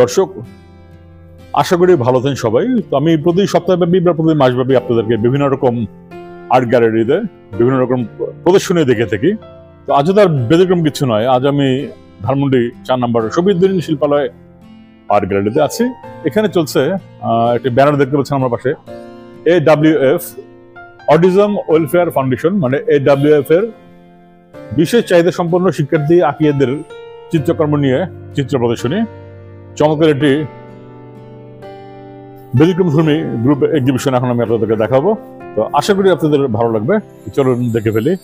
দর্শক, আশা করি ভালো আছেন সবাই। তো আমি প্রতি সপ্তাহব্যাপী বা প্রতি মাসব্যাপী আপনাদেরকে বিভিন্ন রকম আর্ট গ্যালারিতে বিভিন্ন রকম প্রদর্শনী দেখে থাকি। তো আজও তার ব্যতিক্রম কিছু নয়। আজ আমি ধানমন্ডি 4 নম্বর শফিউদ্দিন শিল্পালয় আর্ট গ্যালারিতে আছি। এখানে চলছে একটি ব্যানার দেখতে পাচ্ছেন আমার পাশে, AWF অটিজম ওয়েলফেয়ার ফাউন্ডেশন, মানে AWF এর বিশেষ চাহিদা সম্পন্ন শিক্ষার্থী আকিয়াদের চিত্রকর্ম নিয়ে চিত্র প্রদর্শনী। চমৎকার একটি ব্যতিক্রমধর্মী গ্রুপ এক্সিবিশন এখন আমি আপনাদেরকে দেখাবো। তো আশা করি আপনাদের ভালো লাগবে। চলুন দেখে ফেলি।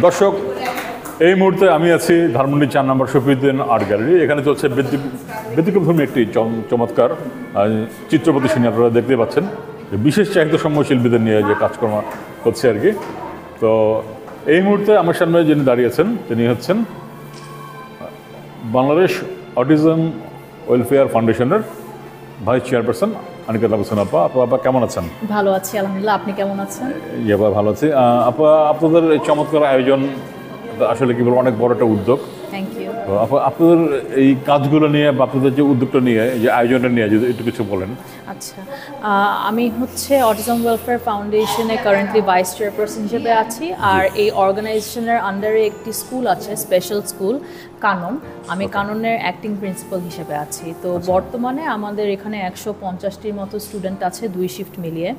দর্শক, এই মুহূর্তে আমি আছি ধানমন্ডি 4 নম্বর শফিউদ্দিন আর্ট গ্যালারি। এখানে চলছে ব্যতিক্রমধর্মী একটি চমৎকার চিত্র প্রদর্শনী। আপনারা দেখতে পাচ্ছেন বিশেষ চাহিদা সম্পন্ন শিল্পীদের নিয়ে যে কাজকর্ম হচ্ছে আর কি। তো এই মুহূর্তে আমার সামনে যিনি দাঁড়িয়ে আছেন তিনি হচ্ছেন বাংলাদেশ অটিজম ওয়েলফেয়ার ফাউন্ডেশনের ভাইস চেয়ারপারসন আনিকা তাবসুন আপা। আপা কেমন আছেন? ভালো আছি আলহামদুলিল্লাহ, আপনি কেমন আছেন? আপা ভালো আছি। আপা, আপনাদের এই চমৎকার আয়োজন আসলে কি বলবো, অনেক বড় একটা উদ্যোগ। Thank you. তো আপনাদের এই কাজগুলো নিয়ে বা আপনাদের যে উদ্যোগটা নিয়ে, যে আয়োজনটা নিয়ে যদি একটু কিছু বলেন। আচ্ছা, আমি হচ্ছে অটিজম ওয়েলফেয়ার ফাউন্ডেশনে কারেন্টলি ভাইস চেয়ারপারসন হিসেবে আছি। আর এই অর্গানাইজেশনের আন্ডারে একটি স্কুল আছে, স্পেশাল স্কুল কানন। আমি কাননের অ্যাক্টিং প্রিন্সিপাল হিসেবে আছি। তো বর্তমানে আমাদের এখানে 150টির মতো স্টুডেন্ট আছে, 2 শিফট মিলিয়ে।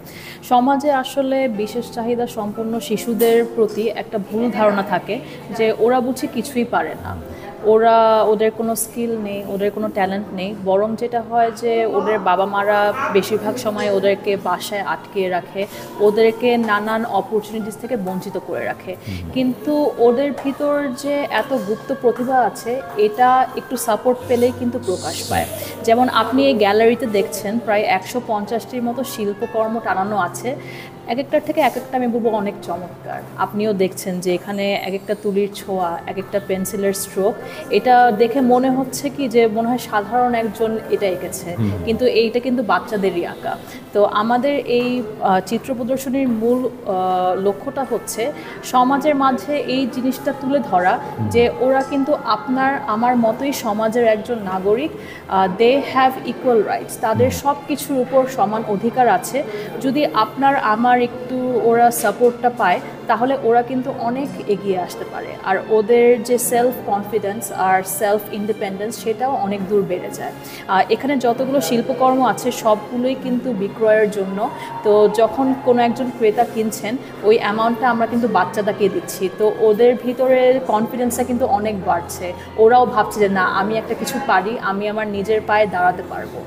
সমাজে আসলে বিশেষ চাহিদা সম্পন্ন শিশুদের প্রতি একটা ভুল ধারণা থাকে যে ওরা বুঝি কিছুই পারে না, ওরা ওদের কোনো স্কিল নেই, ওদের কোনো ট্যালেন্ট নেই, বরং যেটা হয় যে ওদের বাবা মারা বেশিরভাগ সময় ওদেরকে বাসায় আটকিয়ে রাখে, ওদেরকে নানান অপরচুনিটিস থেকে বঞ্চিত করে রাখে। কিন্তু ওদের ভিতর যে এত গুপ্ত প্রতিভা আছে, এটা একটু সাপোর্ট পেলেই কিন্তু প্রকাশ পায়। যেমন আপনি এই গ্যালারিতে দেখছেন প্রায় 150টির মতো শিল্পকর্ম টানানো আছে, এক একটার থেকে এক একটা আমি বলবো অনেক চমৎকার। আপনিও দেখছেন যে এখানে এক একটা তুলির ছোঁয়া, এক একটা পেন্সিলের স্ট্রোক, এটা দেখে মনে হচ্ছে কি যে মনে হয় সাধারণ একজন এটা এঁকেছে, কিন্তু এইটা কিন্তু বাচ্চাদেরই আঁকা। তো আমাদের এই চিত্র প্রদর্শনীর মূল লক্ষ্যটা হচ্ছে সমাজের মাঝে এই জিনিসটা তুলে ধরা যে ওরা কিন্তু আপনার আমার মতোই সমাজের একজন নাগরিক, দে হ্যাভ ইকুয়াল রাইটস, তাদের সব কিছুর উপর সমান অধিকার আছে। যদি আপনার আমার একটু ওরা সাপোর্টটা পায় তাহলে ওরা কিন্তু অনেক এগিয়ে আসতে পারে, আর ওদের যে সেলফ কনফিডেন্স আর সেলফ ইন্ডিপেন্ডেন্স সেটাও অনেক দূর বেড়ে যায়। এখানে যতগুলো শিল্পকর্ম আছে সবগুলোই কিন্তু বিক্রয়ের জন্য। তো যখন কোনো একজন ক্রেতা কিনছেন ওই অ্যামাউন্টটা আমরা কিন্তু বাচ্চাটাকে দিচ্ছি, তো ওদের ভিতরে কনফিডেন্সটা কিন্তু অনেক বাড়ছে। ওরাও ভাবছে যে না, আমি একটা কিছু পারি, আমি আমার নিজের পায়ে দাঁড়াতে পারবো।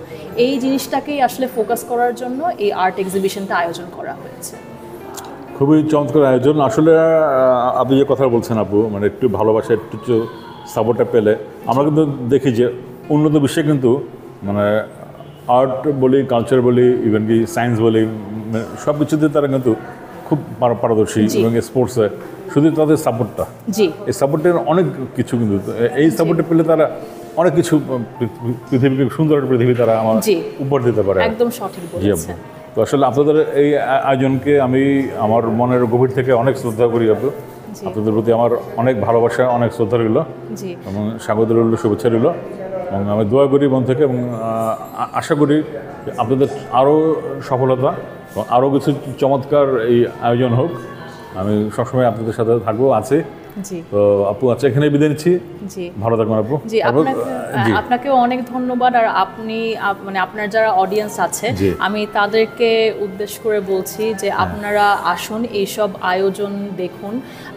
এই জিনিসটাকেই আসলে ফোকাস করার জন্য এই আর্ট এক্সিবিশনটা আয়োজন করা হয়েছে। খুবই চমৎকার আয়োজন। আসলে আপনি যে কথা বলছেন আপু, মানে একটু ভালোবাসা, একটু সাপোর্টটা পেলে আমরা কিন্তু দেখি যে উন্নত বিশ্বে কিন্তু মানে আর্ট বলি, কালচার বলি, ইভেন কি সায়েন্স বলি, সব কিছুতে তারা কিন্তু খুব পারদর্শী এবং স্পোর্টসে। শুধু তাদের সাপোর্টটা, এই সাপোর্টের অনেক কিছু কিন্তু এই সাপোর্টে পেলে তারা অনেক কিছু পৃথিবীকে সুন্দর একটা পৃথিবী তারা আমার উপহার দিতে পারে। একদম সঠিক বলেছেন। তো আসলে আপনাদের এই আয়োজনকে আমি আমার মনের গভীর থেকে অনেক শ্রদ্ধা করি আপু। আপনাদের প্রতি আমার অনেক ভালোবাসা, অনেক শ্রদ্ধা রইল এবং স্বাগত রইল, শুভেচ্ছা রইল, এবং আমি দোয়া করি মন থেকে, এবং আশা করি আপনাদের আরও সফলতা এবং আরও কিছু চমৎকার এই আয়োজন হোক। আমি সবসময় আপনাদের সাথে থাকবো, আছি। তো আপু আছে, এখানে বিদায় নিচ্ছি। ভালো থাকবেন আপু। আপনাকেও অনেক ধন্যবাদ। আর আপনি মানে আপনার যারা অডিয়েন্স আছে আমি তাদেরকে উদ্দেশ্য করে বলছি যে আপনারা আসুন, এইসব আয়োজন দেখুন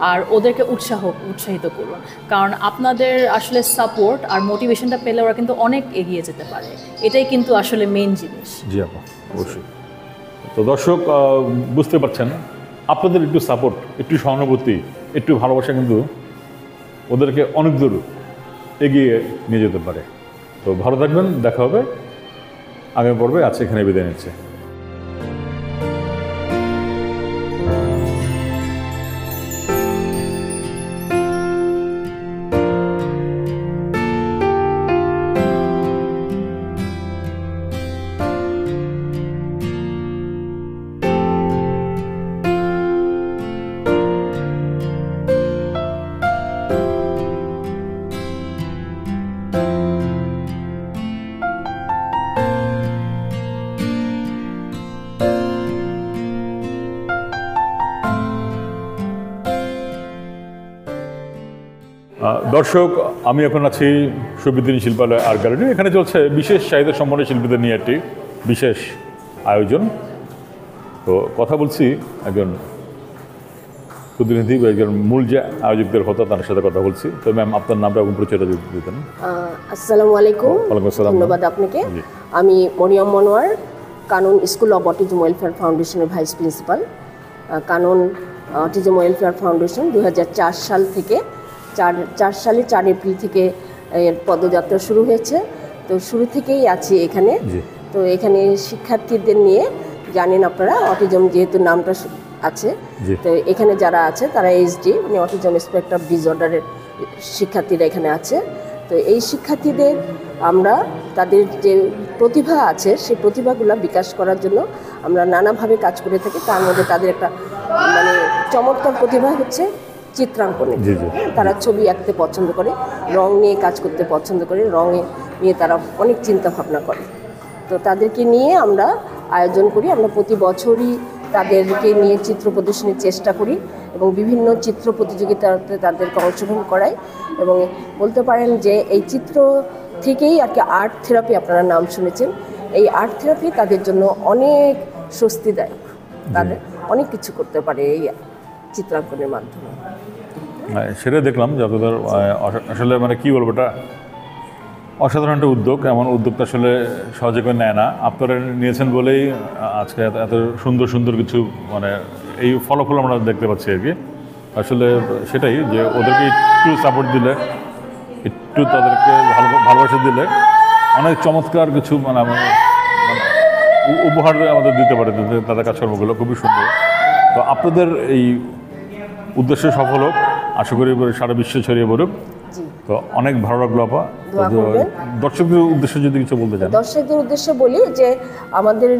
আর ওদেরকে উৎসাহিত করুন, কারণ আপনাদের আসলে সাপোর্ট আর মোটিভেশনটা পেলে ওরা কিন্তু অনেক এগিয়ে যেতে পারে। এটাই কিন্তু আসলে মেইন জিনিস। জি আপু, অবশ্যই। তো দর্শক বুঝতে পারছেন, আপনাদের একটু সাপোর্ট, একটু সহানুভূতি, একটু ভালোবাসা কিন্তু ওদেরকে অনেক দূর এগিয়ে নিয়ে যেতে পারে। তো ভালো থাকবেন, দেখা হবে আগামী পর্বে। আছে এখানে বিদায় নিচ্ছে। দর্শক, আমি এখন আছি সুবিদিনী শিল্পালয় আর্ট গ্যালারি। এখানে চলছে বিশেষ চাহিদা সম্পন্ন শিল্পীদের নিয়ে একটি বিশেষ আয়োজন। তো কথা বলছি একজন প্রতিনিধি বা একজন মূল যে আয়োজকদের কথা, তার সাথে কথা বলছি। তো ম্যাম, আপনার নামটা এবং পরিচয়টা দিতেন। আসসালামু আলাইকুম। ধন্যবাদ আপনাকে। আমি মরিয়ম মনোয়ার, কানন স্কুল অব অটিজম ওয়েলফেয়ার ফাউন্ডেশনের ভাইস প্রিন্সিপাল। কানন অটিজম ওয়েলফেয়ার ফাউন্ডেশন 2004 সাল থেকে 4 সালে 4 এপ্রিল থেকে এর পদযাত্রা শুরু হয়েছে। তো শুরু থেকেই আছি এখানে। তো এখানে শিক্ষার্থীদের নিয়ে, জানেন আপনারা অটিজম যেহেতু নামটা আছে, তো এখানে যারা আছে তারা এইচডি মানে অটিজম স্পেকট্রাম ডিসঅর্ডারের শিক্ষার্থীরা এখানে আছে। তো এই শিক্ষার্থীদের আমরা তাদের যে প্রতিভা আছে সেই প্রতিভাগুলো বিকাশ করার জন্য আমরা নানাভাবে কাজ করে থাকি। তার মধ্যে তাদের একটা মানে চমৎকার প্রতিভা হচ্ছে চিত্রাঙ্কনে। তারা ছবি আঁকতে পছন্দ করে, রং নিয়ে কাজ করতে পছন্দ করে, রঙে নিয়ে তারা অনেক চিন্তা ভাবনা করে। তো তাদেরকে নিয়ে আমরা আয়োজন করি। আমরা প্রতি বছরই তাদেরকে নিয়ে চিত্র প্রদর্শনীর চেষ্টা করি এবং বিভিন্ন চিত্র প্রতিযোগিতাতে তাদেরকে অংশগ্রহণ করাই। এবং বলতে পারেন যে এই চিত্র থেকেই আর কি আর্ট থেরাপি, আপনারা নাম শুনেছেন, এই আর্ট থেরাপি তাদের জন্য অনেক স্বস্তিদায়ক। তাদের অনেক কিছু করতে পারে এই চিত্রাঙ্কনের মাধ্যমে। সেটা দেখলাম যে আপনাদের আসলে মানে কি বলবো, এটা অসাধারণ একটা উদ্যোগ। এমন উদ্যোগটা আসলে সহজে করে নেয় না, আপনারা নিয়েছেন বলেই আজকে এত সুন্দর সুন্দর কিছু মানে এই ফলাফল আমরা দেখতে পাচ্ছি আর কি। আসলে সেটাই যে ওদেরকে একটু সাপোর্ট দিলে, একটু তাদেরকে ভালোবাসা দিলে অনেক চমৎকার কিছু মানে উপহার আমাদের দিতে পারে তাদের কাজকর্মগুলো খুবই সুন্দর। তো আপনাদের এই উদ্দেশ্য সফল হোক, আশা করি সারা বিশ্বে ছড়িয়ে পড়ুক। তো অনেক ভালো লাগলো আপা। দর্শকদের উদ্দেশ্যে যদি কিছু বলতে চান। দর্শকদের উদ্দেশ্যে বলি যে আমাদের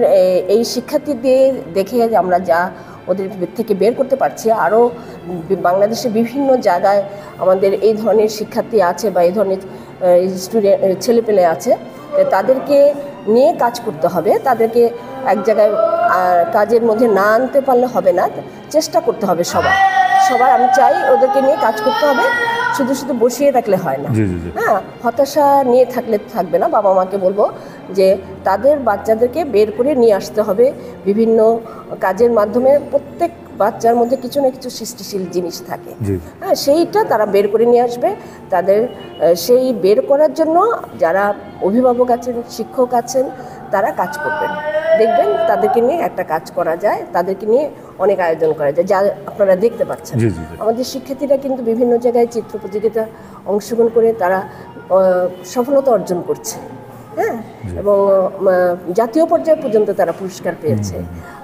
এই শিক্ষার্থীদের দেখে আমরা যা ওদের থেকে বের করতে পারছি, আরও বাংলাদেশের বিভিন্ন জায়গায় আমাদের এই ধরনের শিক্ষার্থী আছে বা এই ধরনের স্টুডেন্ট ছেলেপেলে আছে, তাদেরকে নিয়ে কাজ করতে হবে। তাদেরকে এক জায়গায় কাজের মধ্যে না আনতে পারলে হবে না, চেষ্টা করতে হবে সবার। আমি চাই ওদেরকে নিয়ে কাজ করতে হবে, শুধু শুধু বসিয়ে রাখলে হয় না। হ্যাঁ, হতাশা নিয়ে থাকবে না। বাবা মাকে বলবো যে তাদের বাচ্চাদেরকে বের করে নিয়ে আসতে হবে বিভিন্ন কাজের মাধ্যমে। প্রত্যেক বাচ্চার মধ্যে কিছু না কিছু সৃষ্টিশীল জিনিস থাকে, হ্যাঁ, সেইটা তারা বের করে নিয়ে আসবে। তাদের সেই বের করার জন্য যারা অভিভাবক আছেন, শিক্ষক আছেন, তারা কাজ করবেন। দেখবেন তাদেরকে নিয়ে একটা কাজ করা যায়, তাদেরকে নিয়ে অনেক আয়োজন করা যায়, যা আপনারা দেখতে পাচ্ছেন। আমাদের শিক্ষার্থীরা কিন্তু বিভিন্ন জায়গায় চিত্র প্রতিযোগিতা অংশগ্রহণ করে তারা সফলতা অর্জন করছে, হ্যাঁ, এবং জাতীয় পর্যায় পর্যন্ত তারা পুরস্কার পেয়েছে।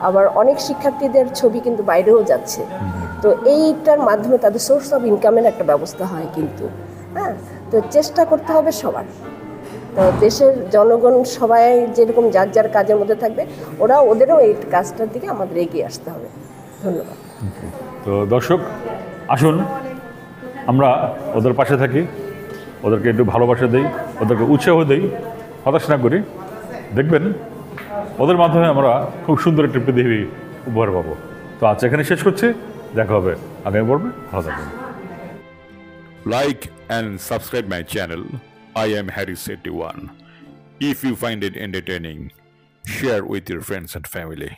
আবার অনেক শিক্ষার্থীদের ছবি কিন্তু বাইরেও যাচ্ছে। তো এইটার মাধ্যমে তাদের সোর্স অফ ইনকামের একটা ব্যবস্থা হয় কিন্তু, হ্যাঁ। তো চেষ্টা করতে হবে সবার। তো দেশের জনগণ সবাই যেরকম যার কাজের মধ্যে থাকবে, ওদেরও এই কাজটার দিকে আমাদের এগিয়ে আসতে হবে। ধন্যবাদ। তো দর্শক, আসুন আমরা ওদের পাশে থাকি, ওদেরকে একটু ভালোবাসা দিই, ওদেরকে উৎসাহ দিই, হতাশ না করি। দেখবেন ওদের মাধ্যমে আমরা খুব সুন্দর একটি পৃথিবী উপহার পাবো। তো আজ এখানে শেষ করছি, দেখা হবে আগামী পর্বে। ভালো থাকবেন। Like and subscribe my channel. I am Harris81. If you find it entertaining, share with your friends and family.